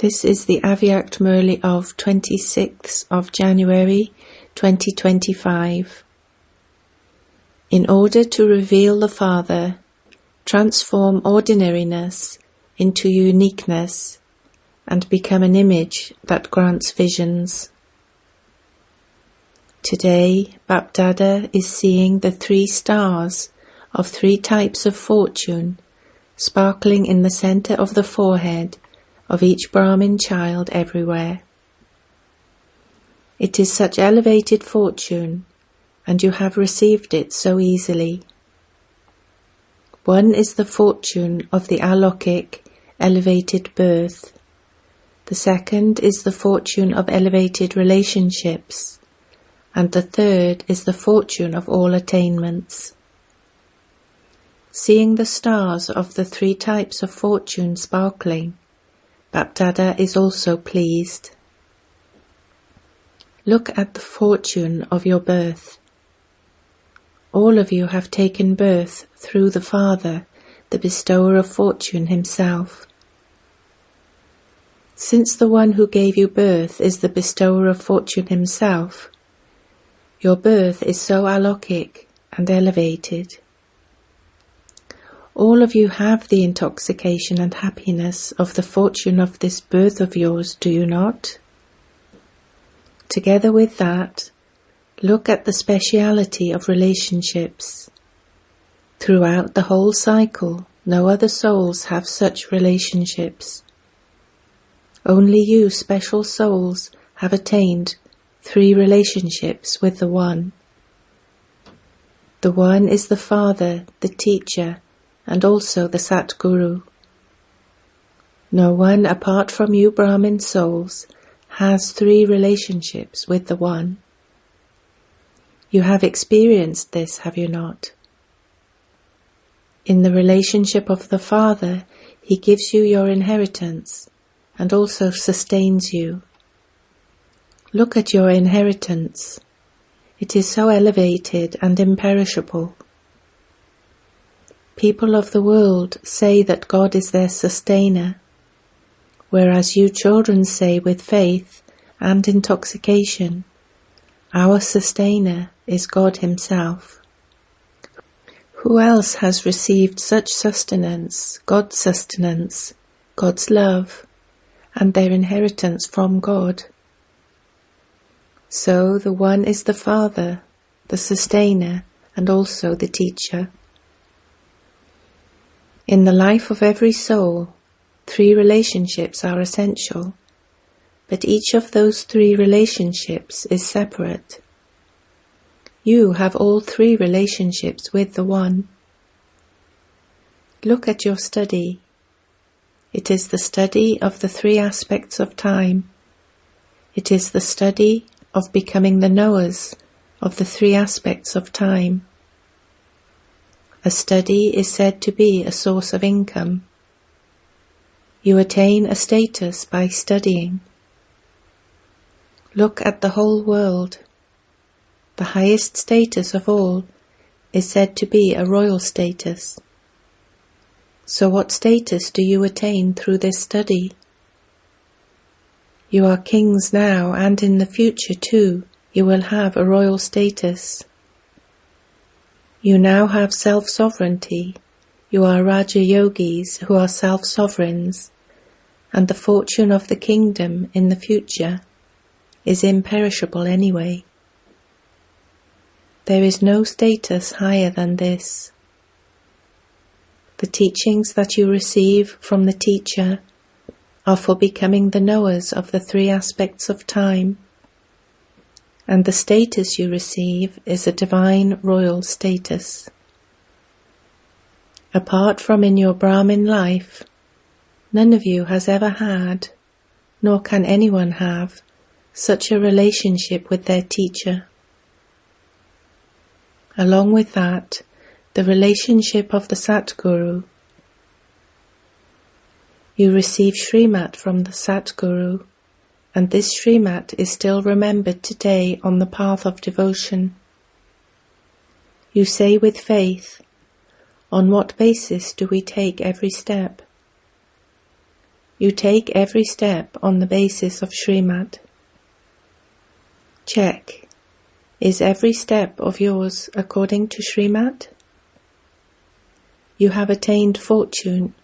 This is the Avyact Murli of 26th of January 2025. In order to reveal the Father, transform ordinariness into uniqueness and become an image that grants visions. Today, Bapdada is seeing the 3 stars of 3 types of fortune sparkling in the center of the forehead of each Brahmin child everywhere. It is such elevated fortune, and you have received it so easily. One is the fortune of the Alokik, elevated birth. The second is the fortune of elevated relationships, and the third is the fortune of all attainments. Seeing the stars of the 3 types of fortune sparkling, Bapdada is also pleased. Look at the fortune of your birth. All of you have taken birth through the Father, the bestower of fortune himself. Since the one who gave you birth is the bestower of fortune himself, your birth is so alokik and elevated. All of you have the intoxication and happiness of the fortune of this birth of yours, do you not? Together with that, look at the speciality of relationships. Throughout the whole cycle, no other souls have such relationships. Only you special souls have attained 3 relationships with the One. The One is the Father, the Teacher, and also the Satguru. No one apart from you Brahmin souls has 3 relationships with the One. You have experienced this, have you not? In the relationship of the Father, He gives you your inheritance and also sustains you. Look at your inheritance. It is so elevated and imperishable. People of the world say that God is their sustainer, whereas you children say with faith and intoxication, our sustainer is God Himself. Who else has received such sustenance, God's love, and their inheritance from God? So the One is the Father, the sustainer, and also the teacher. In the life of every soul, 3 relationships are essential, but each of those 3 relationships is separate. You have all 3 relationships with the One. Look at your study. It is the study of the 3 aspects of time. It is the study of becoming the knowers of the 3 aspects of time. A study is said to be a source of income. You attain a status by studying. Look at the whole world. The highest status of all is said to be a royal status. So what status do you attain through this study? You are kings now, and in the future too you will have a royal status. You now have self-sovereignty. You are Raja Yogis who are self-sovereigns, and the fortune of the kingdom in the future is imperishable anyway. There is no status higher than this. The teachings that you receive from the teacher are for becoming the knowers of the 3 aspects of time, and the status you receive is a divine royal status. Apart from in your Brahmin life, none of you has ever had, nor can anyone have, such a relationship with their teacher. Along with that, the relationship of the Satguru. You receive Srimat from the Satguru, and this Srimat is still remembered today on the path of devotion. You say with faith, on what basis do we take every step? You take every step on the basis of Srimad. Check. Is every step of yours according to Srimad? You have attained fortune.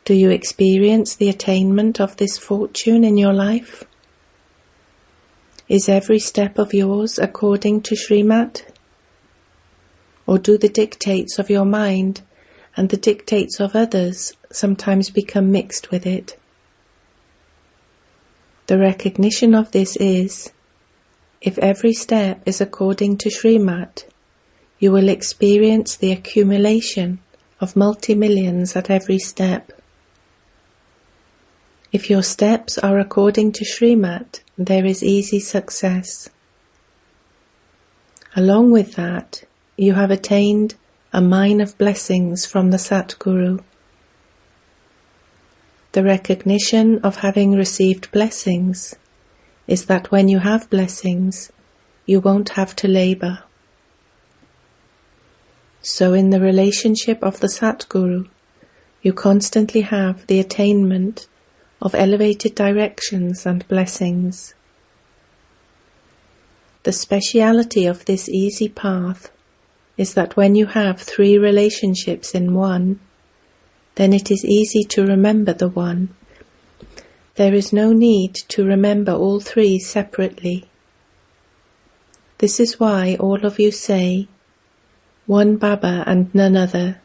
Do you experience the attainment of this fortune in your life? Is every step of yours according to Srimad? Or do the dictates of your mind and the dictates of others sometimes become mixed with it? The recognition of this is, if every step is according to Srimad, you will experience the accumulation of multi-millions at every step. If your steps are according to Srimad, there is easy success. Along with that, you have attained a mine of blessings from the Satguru. The recognition of having received blessings is that when you have blessings, you won't have to labor. So in the relationship of the Satguru, you constantly have the attainment of elevated directions and blessings. The speciality of this easy path is that when you have 3 relationships in one, then it is easy to remember the one. There is no need to remember all 3 separately. This is why all of you say, one Baba and none other.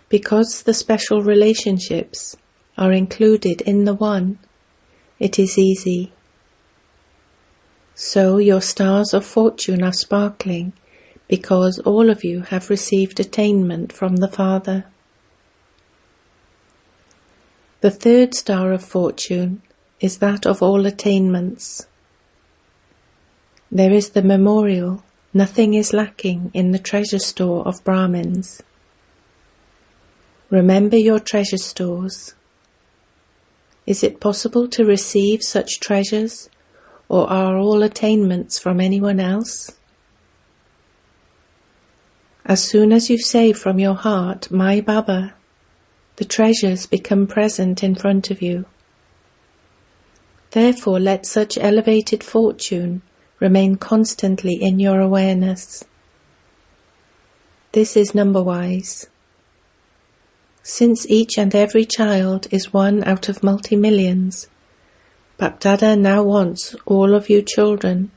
Because the special relationships are included in the one, it is easy. So your stars of fortune are sparkling because all of you have received attainment from the Father. The 3rd star of fortune is that of all attainments. There is the memorial, nothing is lacking in the treasure store of Brahmins. Remember your treasure stores. Is it possible to receive such treasures, or are all attainments from anyone else? As soon as you say from your heart, my Baba, the treasures become present in front of you. Therefore let such elevated fortune remain constantly in your awareness. This is number-wise. Since each and every child is one out of multi-millions, Bapdada now wants all of you children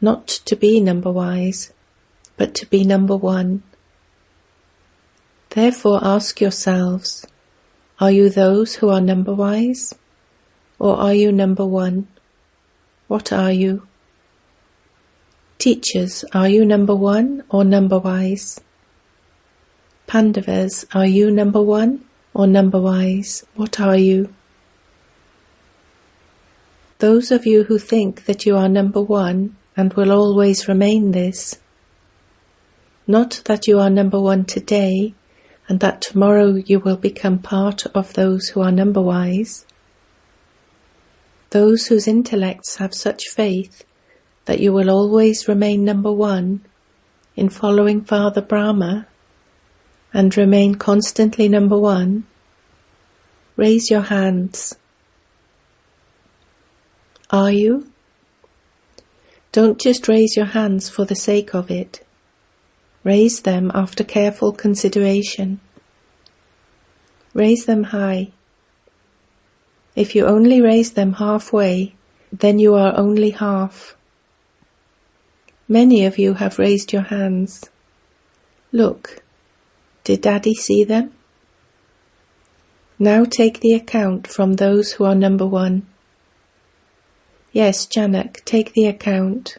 not to be number-wise, but to be number one. Therefore ask yourselves, are you those who are number-wise, or are you number one? What are you? Teachers, are you number one or number-wise? Pandavas, are you number one or number-wise? What are you? Those of you who think that you are number one and will always remain this, not that you are number one today and that tomorrow you will become part of those who are number-wise. Those whose intellects have such faith that you will always remain number one in following Father Brahma and remain constantly number one, raise your hands. Are you? Don't just raise your hands for the sake of it. Raise them after careful consideration. Raise them high. If you only raise them halfway, then you are only half. Many of you have raised your hands. Look, did Daddy see them? Now take the account from those who are number one. Yes, Janak, take the account.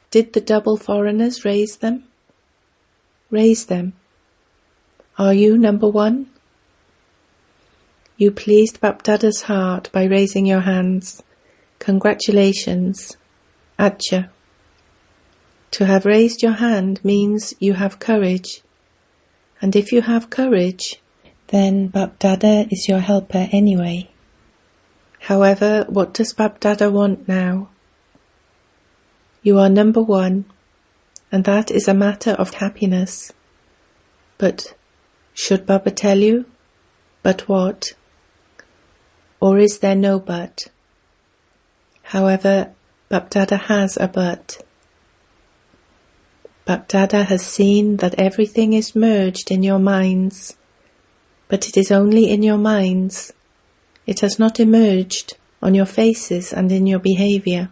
Did the double foreigners raise them? Raise them. Are you number one? You pleased Bapdada's heart by raising your hands. Congratulations. Acha. To have raised your hand means you have courage. And if you have courage, then Bapdada is your helper anyway. However, what does Bapdada want now? You are number one, and that is a matter of happiness. But should Baba tell you? But what? Or is there no but? However, Bapdada has a but. Bapdada has seen that everything is merged in your minds, but it is only in your minds. It has not emerged on your faces and in your behavior.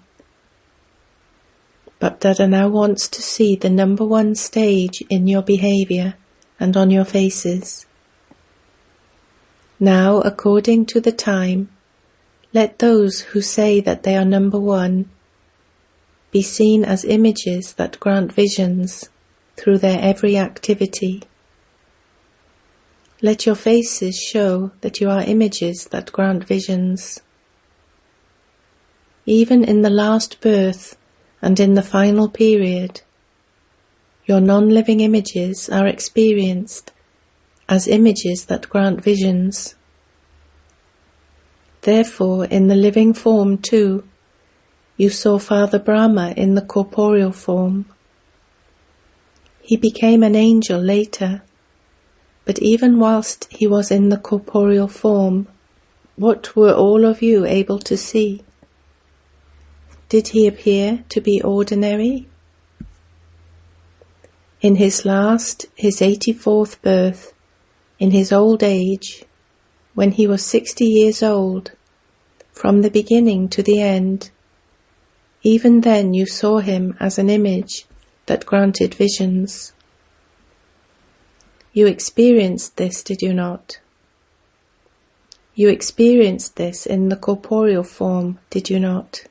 Bapdada now wants to see the number one stage in your behavior and on your faces. Now, according to the time, let those who say that they are number one be seen as images that grant visions through their every activity. Let your faces show that you are images that grant visions. Even in the last birth and in the final period, your non-living images are experienced as images that grant visions. Therefore, in the living form too, you saw Father Brahma in the corporeal form. He became an angel later, but even whilst he was in the corporeal form, what were all of you able to see? Did he appear to be ordinary? In his 84th birth, in his old age, when he was 60 years old, from the beginning to the end, even then you saw him as an image that granted visions. You experienced this, did you not? You experienced this in the corporeal form, did you not?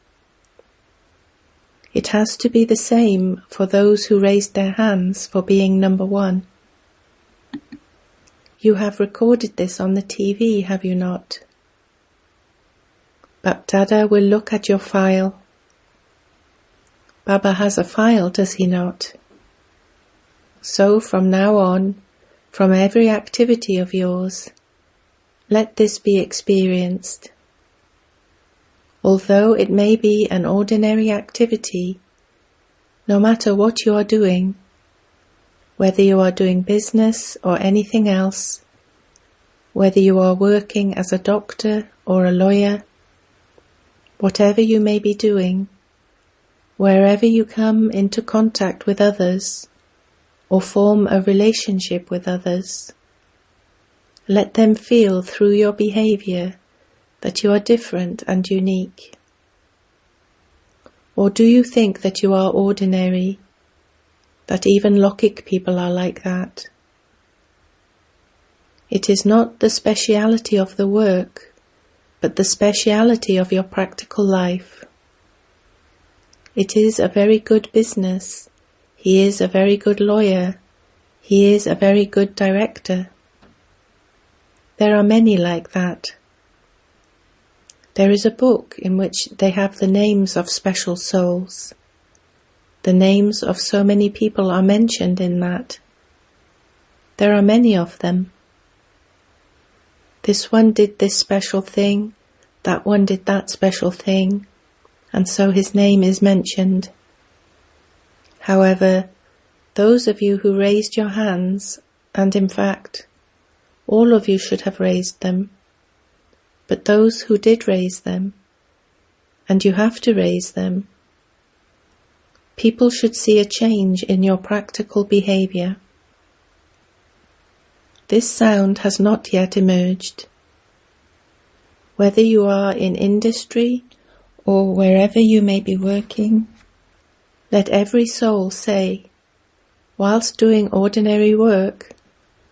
It has to be the same for those who raised their hands for being number one. You have recorded this on the TV, have you not? Bapdada will look at your file. Baba has a file, does he not? So from now on, from every activity of yours, let this be experienced. Although it may be an ordinary activity, no matter what you are doing, whether you are doing business or anything else, whether you are working as a doctor or a lawyer, whatever you may be doing, wherever you come into contact with others or form a relationship with others, let them feel through your behavior that you are different and unique. Or do you think that you are ordinary, that even Lokik people are like that? It is not the speciality of the work, but the speciality of your practical life. It is a very good business. He is a very good lawyer. He is a very good director. There are many like that. There is a book in which they have the names of special souls. The names of so many people are mentioned in that. There are many of them. This one did this special thing, that one did that special thing, and so his name is mentioned. However, those of you who raised your hands, and in fact, all of you should have raised them, but those who did raise them, and you have to raise them, people should see a change in your practical behavior. This sound has not yet emerged. Whether you are in industry or wherever you may be working, let every soul say, whilst doing ordinary work,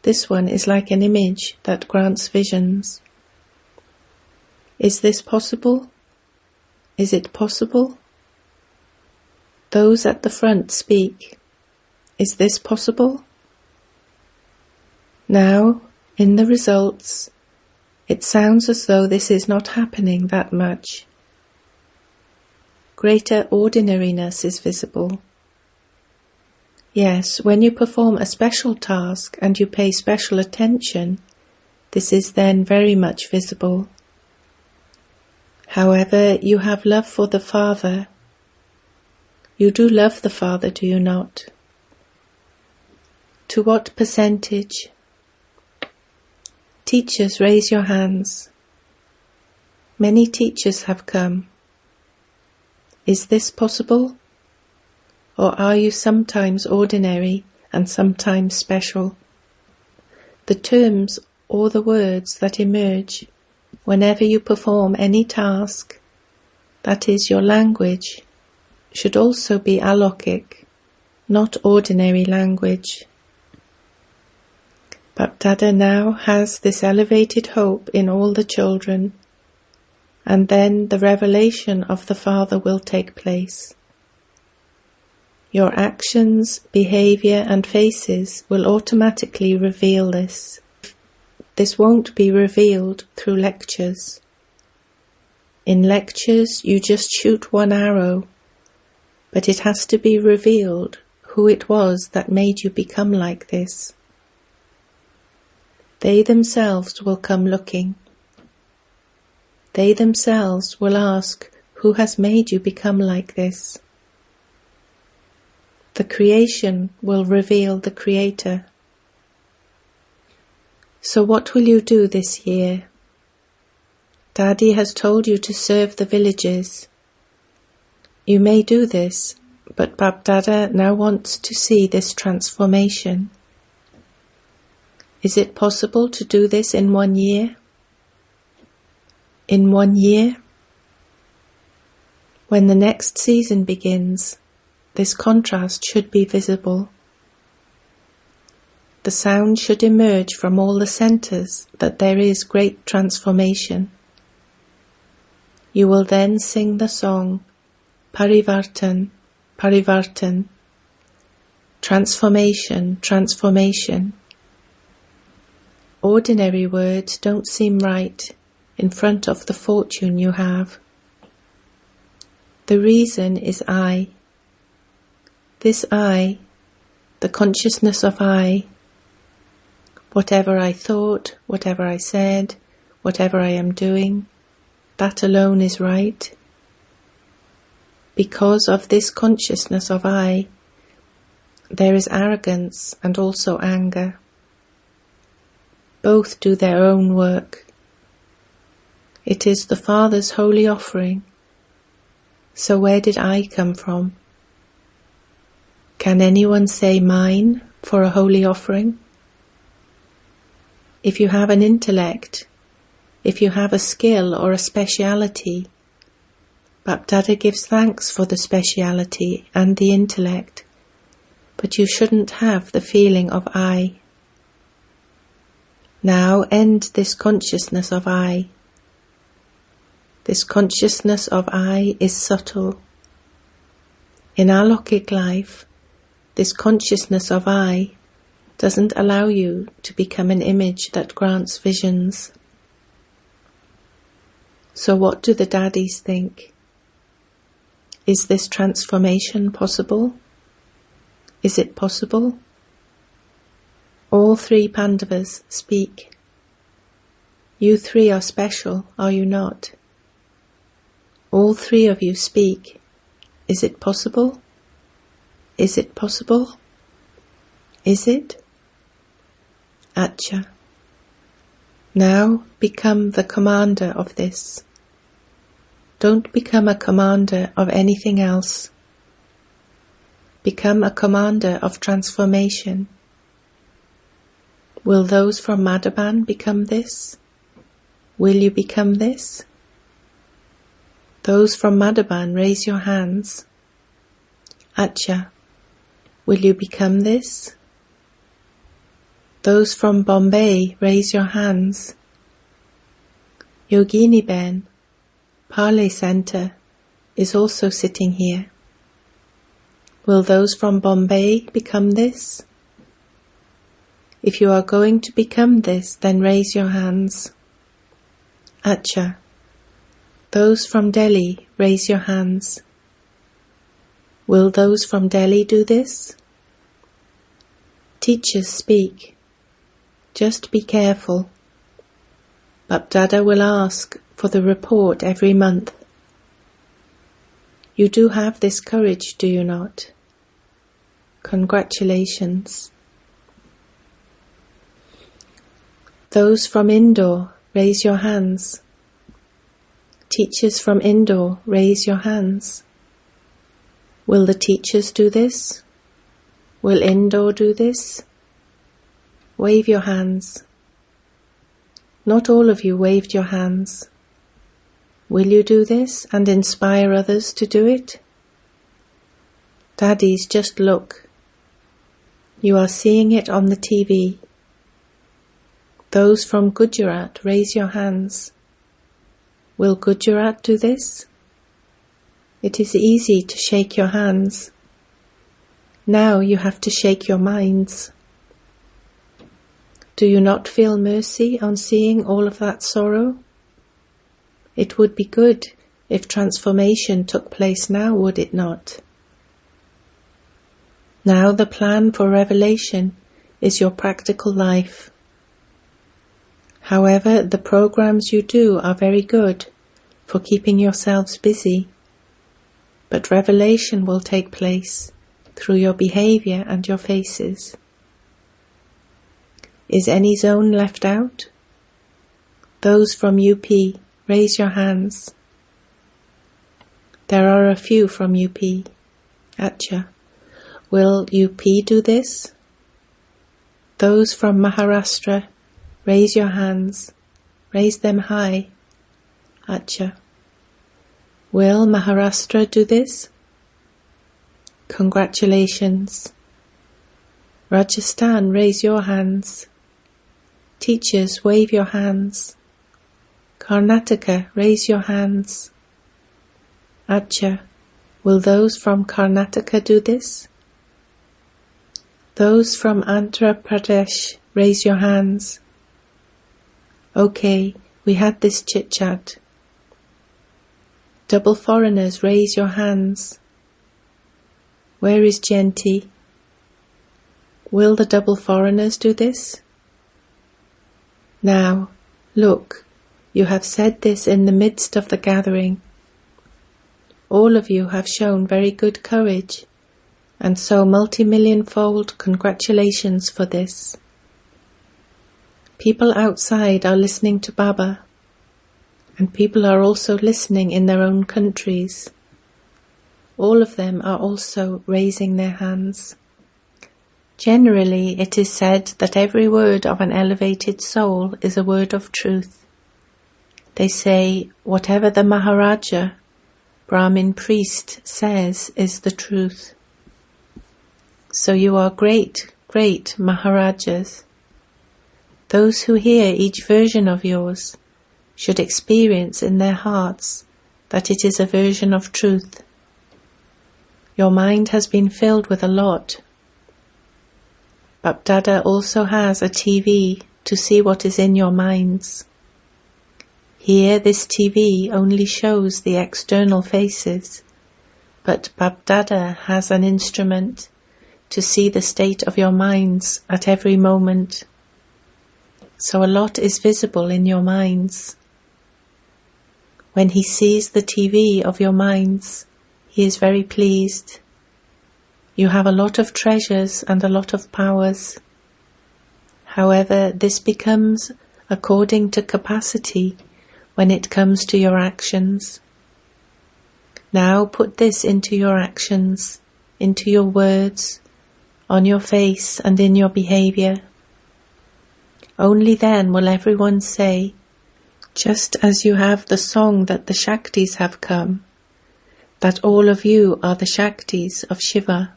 this one is like an image that grants visions. Is this possible? Is it possible? Those at the front speak. Is this possible? Now, in the results, it sounds as though this is not happening that much. Greater ordinariness is visible. Yes, when you perform a special task and you pay special attention, this is then very much visible. However, you have love for the Father. You do love the Father, do you not? To what percentage? Teachers, raise your hands. Many teachers have come. Is this possible? Or are you sometimes ordinary and sometimes special? The terms or the words that emerge whenever you perform any task, that is your language, should also be alokik, not ordinary language. Bapdada now has this elevated hope in all the children, and then the revelation of the Father will take place. Your actions, behavior and faces will automatically reveal this. This won't be revealed through lectures. In lectures you just shoot one arrow, but it has to be revealed who it was that made you become like this. They themselves will come looking. They themselves will ask, who has made you become like this? The creation will reveal the Creator. So what will you do this year? Daddy has told you to serve the villages. You may do this, but Bapdada now wants to see this transformation. Is it possible to do this in 1 year? In 1 year? When the next season begins, this contrast should be visible. The sound should emerge from all the centres that there is great transformation. You will then sing the song, Parivartan, Parivartan, transformation, transformation. Ordinary words don't seem right in front of the fortune you have. The reason is I. This I, the consciousness of I, whatever I thought, whatever I said, whatever I am doing, that alone is right. Because of this consciousness of I, there is arrogance and also anger. Both do their own work. It is the Father's holy offering. So where did I come from? Can anyone say mine for a holy offering? If you have an intellect, if you have a skill or a speciality, Bapdada gives thanks for the speciality and the intellect, but you shouldn't have the feeling of I. Now end this consciousness of I. This consciousness of I is subtle. In our Lokik life, this consciousness of I doesn't allow you to become an image that grants visions. So what do the daddies think? Is this transformation possible? Is it possible? All 3 Pandavas speak. You 3 are special, are you not? All 3 of you speak. Is it possible? Is it possible? Is it? Acha. Now become the commander of this. Don't become a commander of anything else. Become a commander of transformation. Will those from Madhaban become this? Will you become this? Those from Madhaban, raise your hands. Acha. Will you become this? Those from Bombay, raise your hands. Yogini Ben, Parley Centre, is also sitting here. Will those from Bombay become this? If you are going to become this, then raise your hands. Acha. Those from Delhi, raise your hands. Will those from Delhi do this? Teachers speak. Just be careful. Bapdada will ask for the report every month. You do have this courage, do you not? Congratulations. Those from Indore, raise your hands. Teachers from Indore, raise your hands. Will the teachers do this? Will Indore do this? Wave your hands. Not all of you waved your hands. Will you do this and inspire others to do it? Daddies, just look. You are seeing it on the TV. Those from Gujarat, raise your hands. Will Gujarat do this? It is easy to shake your hands. Now you have to shake your minds. Do you not feel mercy on seeing all of that sorrow? It would be good if transformation took place now, would it not? Now the plan for revelation is your practical life. However, the programs you do are very good for keeping yourselves busy, but revelation will take place through your behavior and your faces. Is any zone left out? Those from UP, raise your hands. There are a few from UP. Acha. Will UP do this? Those from Maharashtra, raise your hands. Raise them high. Acha. Will Maharashtra do this? Congratulations. Rajasthan, raise your hands. Teachers, wave your hands. Karnataka, raise your hands. Acha. Will those from Karnataka do this? Those from Andhra Pradesh, raise your hands. Okay, we had this chit-chat. Double foreigners, raise your hands. Where is Shanti? Will the double foreigners do this? Now, look, you have said this in the midst of the gathering. All of you have shown very good courage, and so multi-million-fold congratulations for this. People outside are listening to Baba, and people are also listening in their own countries. All of them are also raising their hands. Generally, it is said that every word of an elevated soul is a word of truth. They say, whatever the Maharaja, Brahmin priest, says is the truth. So you are great, great Maharajas. Those who hear each version of yours should experience in their hearts that it is a version of truth. Your mind has been filled with a lot. Bapdada also has a TV to see what is in your minds. Here this TV only shows the external faces, but Bapdada has an instrument to see the state of your minds at every moment. So a lot is visible in your minds. When he sees the TV of your minds, he is very pleased. You have a lot of treasures and a lot of powers. However, this becomes according to capacity when it comes to your actions. Now put this into your actions, into your words, on your face and in your behavior. Only then will everyone say, just as you have the song that the Shaktis have come, that all of you are the Shaktis of Shiva.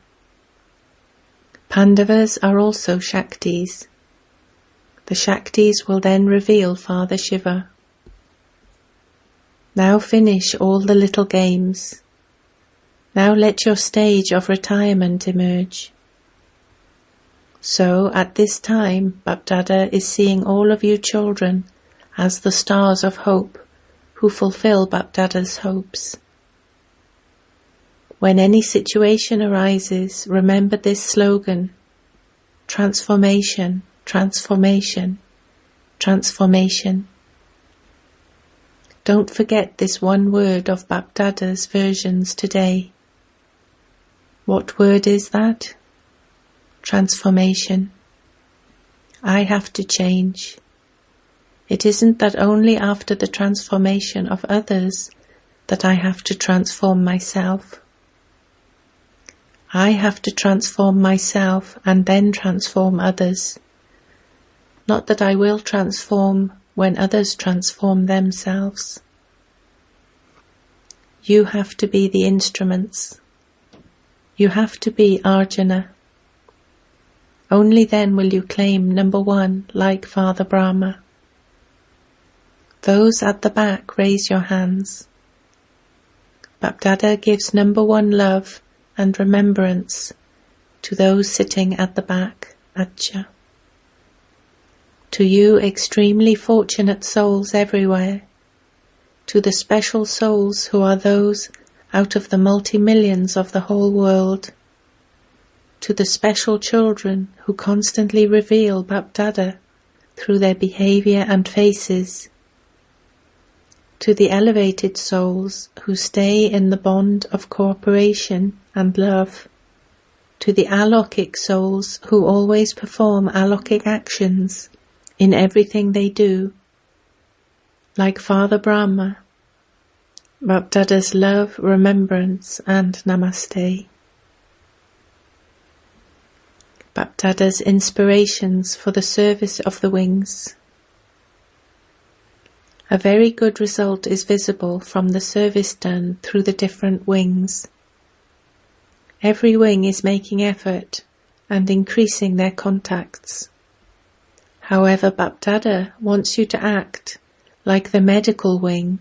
Pandavas are also Shaktis. The Shaktis will then reveal Father Shiva. Now finish all the little games. Now let your stage of retirement emerge. So at this time, Bapdada is seeing all of you children as the stars of hope who fulfill Bapdada's hopes. When any situation arises, remember this slogan: transformation, transformation, transformation. Don't forget this one word of Bapdada's versions today. What word is that? Transformation. I have to change. It isn't that only after the transformation of others that I have to transform myself. I have to transform myself and then transform others. Not that I will transform when others transform themselves. You have to be the instruments. You have to be Arjuna. Only then will you claim number one like Father Brahma. Those at the back, raise your hands. Bapdada gives number one love and remembrance to those sitting at the back. Acha. To you extremely fortunate souls everywhere, to the special souls who are those out of the multi-millions of the whole world, to the special children who constantly reveal Bapdada through their behavior and faces, to the elevated souls who stay in the bond of cooperation and love, to the alokik souls who always perform alokik actions in everything they do, like Father Brahma, Bapdada's love, remembrance and namaste. Bapdada's inspirations for the service of the wings. A very good result is visible from the service done through the different wings. Every wing is making effort and increasing their contacts. However, Bapdada wants you to act like the medical wing,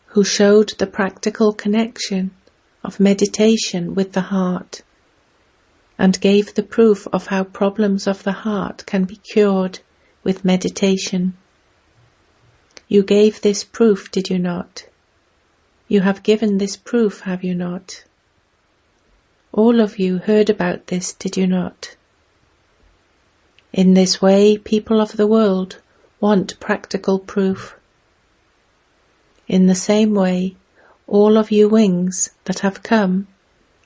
who showed the practical connection of meditation with the heart, and gave the proof of how problems of the heart can be cured with meditation. You gave this proof, did you not? You have given this proof, have you not? All of you heard about this, did you not? In this way, people of the world want practical proof. In the same way, all of you wings that have come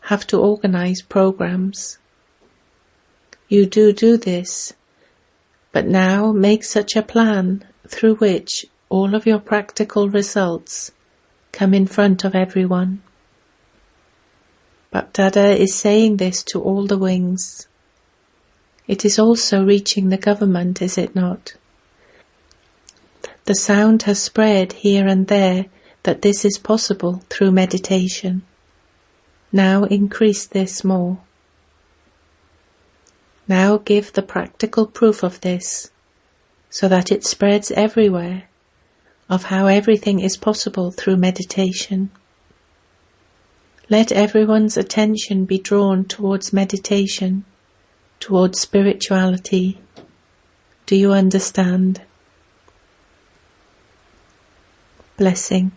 have to organize programs. You do this, but now make such a plan through which all of your practical results come in front of everyone. Bapdada is saying this to all the wings. It is also reaching the government, is it not? The sound has spread here and there that this is possible through meditation. Now increase this more. Now give the practical proof of this, so that it spreads everywhere, of how everything is possible through meditation. Let everyone's attention be drawn towards meditation, towards spirituality. Do you understand? Blessing.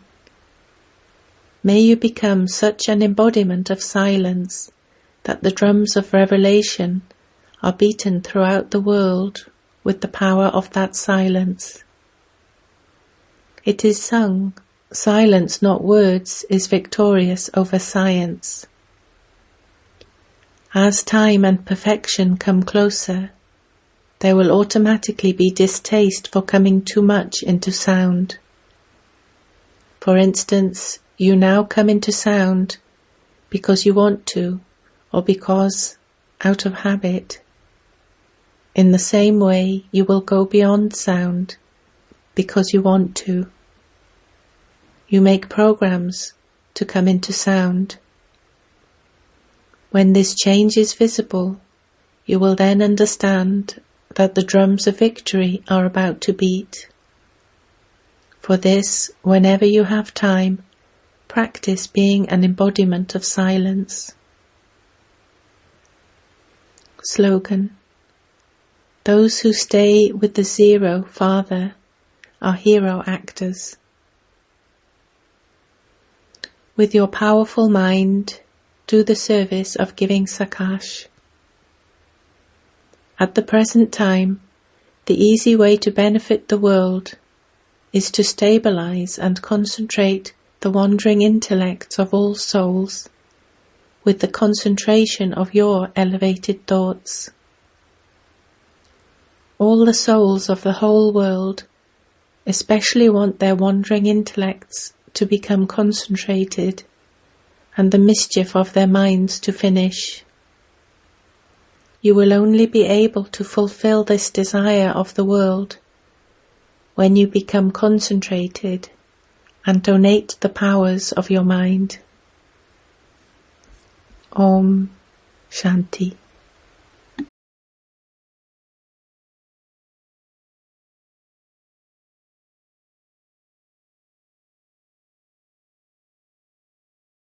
May you become such an embodiment of silence that the drums of revelation are beaten throughout the world with the power of that silence. It is sung, silence, not words, is victorious over science. As time and perfection come closer, there will automatically be distaste for coming too much into sound. For instance, you now come into sound because you want to, or because out of habit. In the same way, you will go beyond sound because you want to. You make programs to come into sound. When this change is visible, you will then understand that the drums of victory are about to beat. For this, whenever you have time, practice being an embodiment of silence. Slogan. Those who stay with the Zero Father are hero actors. With your powerful mind, do the service of giving sakash. At the present time, the easy way to benefit the world is to stabilize and concentrate the wandering intellects of all souls with the concentration of your elevated thoughts. All the souls of the whole world especially want their wandering intellects to become concentrated and the mischief of their minds to finish. You will only be able to fulfill this desire of the world when you become concentrated and donate the powers of your mind. Om Shanti.